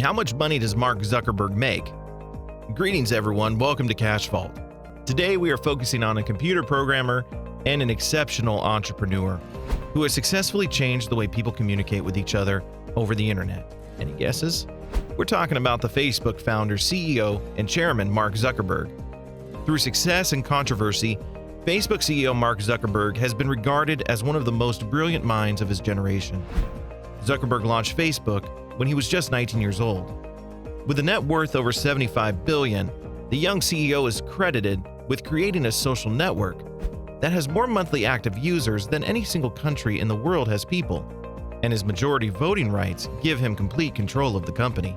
How much money does Mark Zuckerberg make? Greetings everyone, welcome to Cash Vault. Today we are focusing on a computer programmer and an exceptional entrepreneur who has successfully changed the way people communicate with each other over the internet. Any guesses? We're talking about the Facebook founder, CEO, and chairman Mark Zuckerberg. Through success and controversy, Facebook CEO Mark Zuckerberg has been regarded as one of the most brilliant minds of his generation. Zuckerberg launched Facebook when he was just 19 years old. With a net worth over $75 billion, the young CEO is credited with creating a social network that has more monthly active users than any single country in the world has people, and his majority voting rights give him complete control of the company.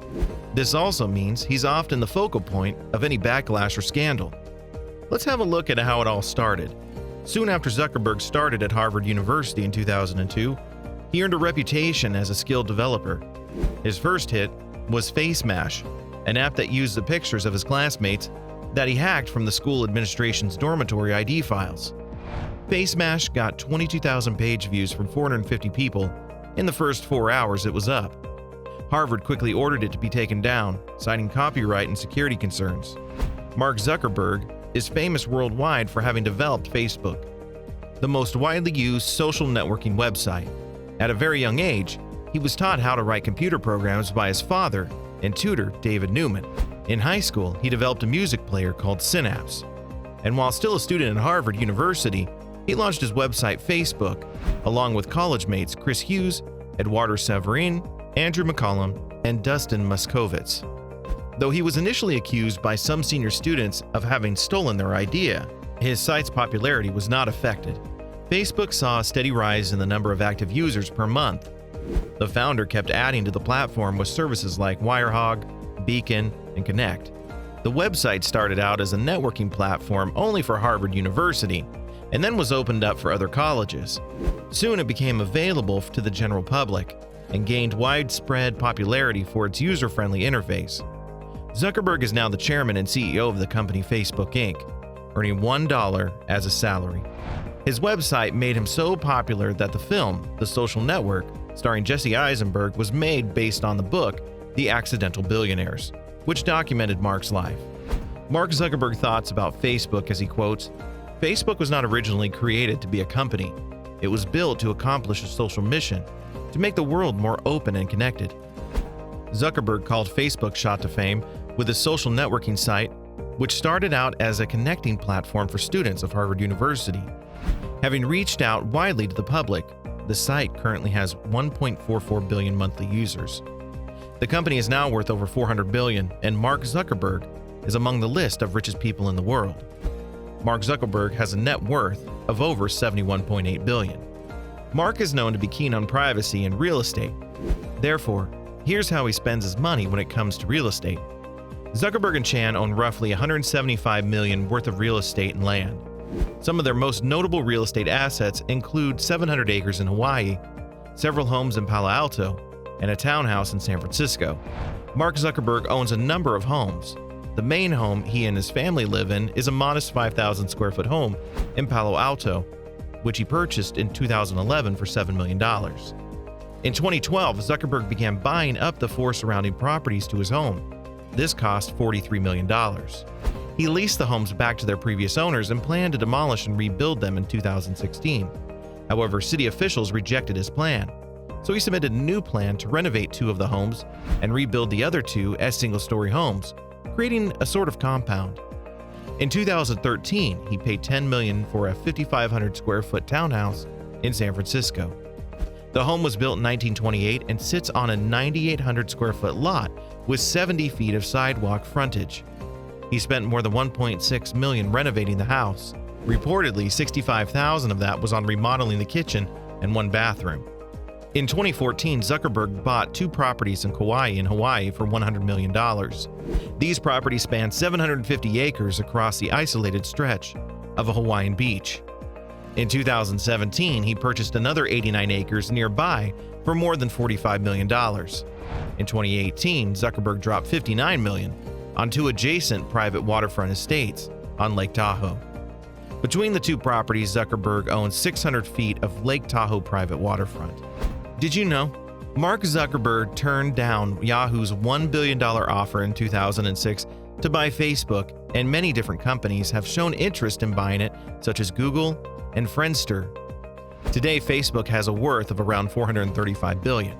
This also means he's often the focal point of any backlash or scandal. Let's have a look at how it all started. Soon after Zuckerberg started at Harvard University in 2002, he earned a reputation as a skilled developer. His first hit was FaceMash, an app that used the pictures of his classmates that he hacked from the school administration's dormitory ID files. FaceMash got 22,000 page views from 450 people in the first 4 hours it was up. Harvard quickly ordered it to be taken down, citing copyright and security concerns. Mark Zuckerberg is famous worldwide for having developed Facebook, the most widely used social networking website. At a very young age, he was taught how to write computer programs by his father and tutor, David Newman. In high school, he developed a music player called Synapse. And while still a student at Harvard University, he launched his website Facebook, along with college mates Chris Hughes, Eduardo Severin, Andrew McCollum, and Dustin Moskovitz. Though he was initially accused by some senior students of having stolen their idea, his site's popularity was not affected. Facebook saw a steady rise in the number of active users per month. The founder kept adding to the platform with services like Wirehog, Beacon, and Connect. The website started out as a networking platform only for Harvard University, and then was opened up for other colleges. Soon it became available to the general public and gained widespread popularity for its user-friendly interface. Zuckerberg is now the chairman and CEO of the company Facebook Inc., earning $1 as a salary. His website made him so popular that the film, The Social Network, starring Jesse Eisenberg, was made based on the book, The Accidental Billionaires, which documented Mark's life. Mark Zuckerberg thoughts about Facebook as he quotes, "Facebook was not originally created to be a company. It was built to accomplish a social mission, to make the world more open and connected." Zuckerberg called Facebook shot to fame with a social networking site, which started out as a connecting platform for students of Harvard University. Having reached out widely to the public, the site currently has 1.44 billion monthly users. The company is now worth over $400 billion, and Mark Zuckerberg is among the list of richest people in the world. Mark Zuckerberg has a net worth of over $71.8 billion. Mark is known to be keen on privacy and real estate. Therefore, here's how he spends his money when it comes to real estate. Zuckerberg and Chan own roughly $175 million worth of real estate and land. Some of their most notable real estate assets include 700 acres in Hawaii, several homes in Palo Alto, and a townhouse in San Francisco. Mark Zuckerberg owns a number of homes. The main home he and his family live in is a modest 5,000 square foot home in Palo Alto, which he purchased in 2011 for $7 million. In 2012, Zuckerberg began buying up the 4 surrounding properties to his home. This cost $43 million. He leased the homes back to their previous owners and planned to demolish and rebuild them in 2016. However, city officials rejected his plan, so he submitted a new plan to renovate 2 of the homes and rebuild the other 2 as single-story homes, creating a sort of compound. In 2013, he paid $10 million for a 5,500 square foot townhouse in San Francisco. The home was built in 1928 and sits on a 9,800 square foot lot with 70 feet of sidewalk frontage. He spent more than $1.6 million renovating the house. Reportedly, $65,000 of that was on remodeling the kitchen and 1 bathroom. In 2014, Zuckerberg bought 2 properties in Kauai in Hawaii for $100 million. These properties span 750 acres across the isolated stretch of a Hawaiian beach. In 2017, he purchased another 89 acres nearby for more than $45 million. In 2018, Zuckerberg dropped $59 million on 2 adjacent private waterfront estates on Lake Tahoe. Between the 2 properties, Zuckerberg owns 600 feet of Lake Tahoe private waterfront. Did you know Mark Zuckerberg turned down Yahoo's $1 billion offer in 2006 to buy Facebook, and many different companies have shown interest in buying it, such as Google and Friendster. Today, Facebook has a worth of around $435 billion.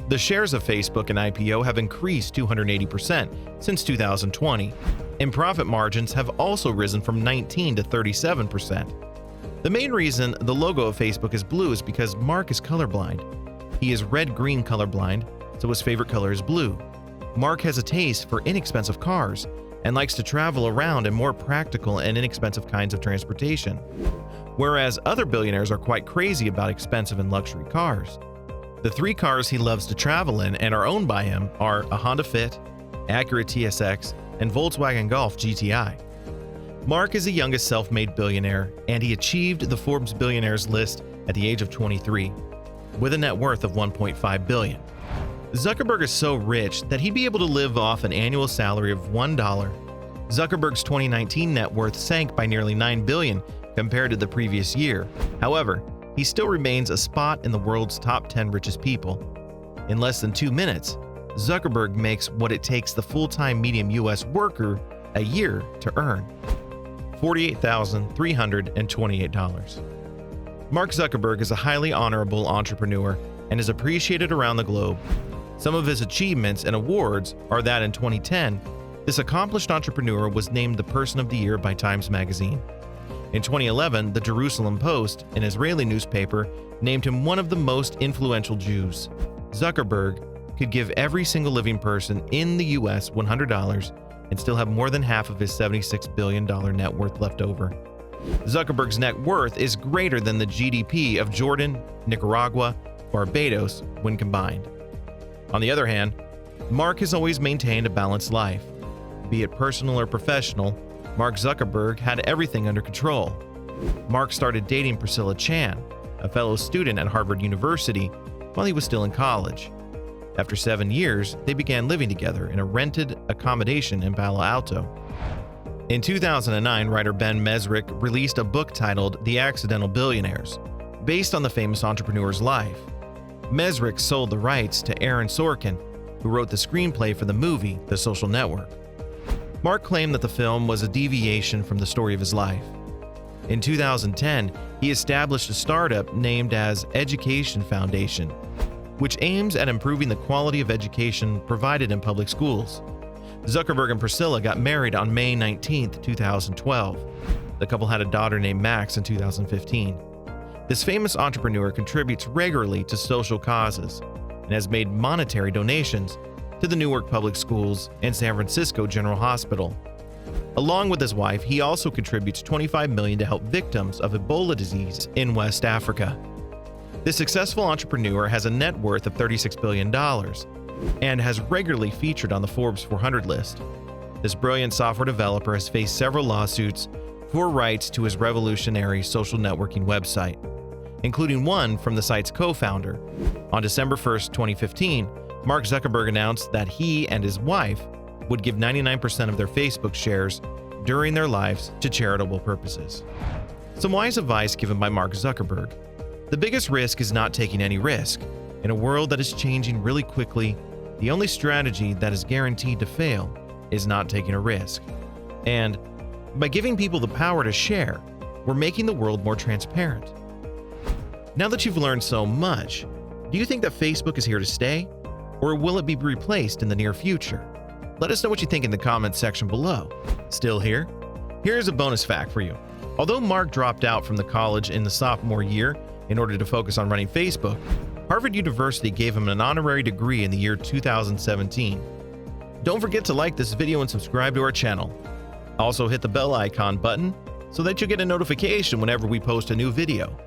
The shares of Facebook and IPO have increased 280% since 2020, and profit margins have also risen from 19 to 37%. The main reason the logo of Facebook is blue is because Mark is colorblind. He is red-green colorblind, so his favorite color is blue. Mark has a taste for inexpensive cars and likes to travel around in more practical and inexpensive kinds of transportation, whereas other billionaires are quite crazy about expensive and luxury cars. The three cars he loves to travel in and are owned by him are a Honda Fit, Acura TSX, and Volkswagen Golf GTI. Mark is the youngest self-made billionaire, and he achieved the Forbes Billionaires list at the age of 23, with a net worth of $1.5 billion. Zuckerberg is so rich that he'd be able to live off an annual salary of $1. Zuckerberg's 2019 net worth sank by nearly $9 billion compared to the previous year. However, he still remains a spot in the world's top 10 richest people. In less than 2 minutes, Zuckerberg makes what it takes the full-time medium U.S. worker a year to earn: $48,328. Mark Zuckerberg is a highly honorable entrepreneur and is appreciated around the globe. Some of his achievements and awards are that in 2010, this accomplished entrepreneur was named the Person of the Year by Times Magazine. In 2011, the Jerusalem Post, an Israeli newspaper, named him one of the most influential Jews. Zuckerberg could give every single living person in the U.S. $100 and still have more than half of his $76 billion net worth left over. Zuckerberg's net worth is greater than the GDP of Jordan, Nicaragua, Barbados when combined. On the other hand, Mark has always maintained a balanced life. Be it personal or professional, Mark Zuckerberg had everything under control. Mark started dating Priscilla Chan, a fellow student at Harvard University, while he was still in college. After 7 years, they began living together in a rented accommodation in Palo Alto. In 2009, writer Ben Mesrick released a book titled The Accidental Billionaires, based on the famous entrepreneur's life. Mesrick sold the rights to Aaron Sorkin, who wrote the screenplay for the movie The Social Network. Mark claimed that the film was a deviation from the story of his life. In 2010, he established a startup named as Education Foundation, which aims at improving the quality of education provided in public schools. Zuckerberg and Priscilla got married on May 19, 2012. The couple had a daughter named Max in 2015. This famous entrepreneur contributes regularly to social causes and has made monetary donations to the Newark Public Schools and San Francisco General Hospital. Along with his wife, he also contributes $25 million to help victims of Ebola disease in West Africa. This successful entrepreneur has a net worth of $36 billion and has regularly featured on the Forbes 400 list. This brilliant software developer has faced several lawsuits for rights to his revolutionary social networking website, including one from the site's co-founder. On December 1, 2015, Mark Zuckerberg announced that he and his wife would give 99% of their Facebook shares during their lives to charitable purposes. Some wise advice given by Mark Zuckerberg. The biggest risk is not taking any risk. In a world that is changing really quickly, the only strategy that is guaranteed to fail is not taking a risk. And by giving people the power to share, we're making the world more transparent. Now that you've learned so much, do you think that Facebook is here to stay? Or will it be replaced in the near future? Let us know what you think in the comments section below. Still here? Here's a bonus fact for you. Although Mark dropped out from the college in the sophomore year in order to focus on running Facebook, Harvard University gave him an honorary degree in the year 2017. Don't forget to like this video and subscribe to our channel. Also hit the bell icon button so that you'll get a notification whenever we post a new video.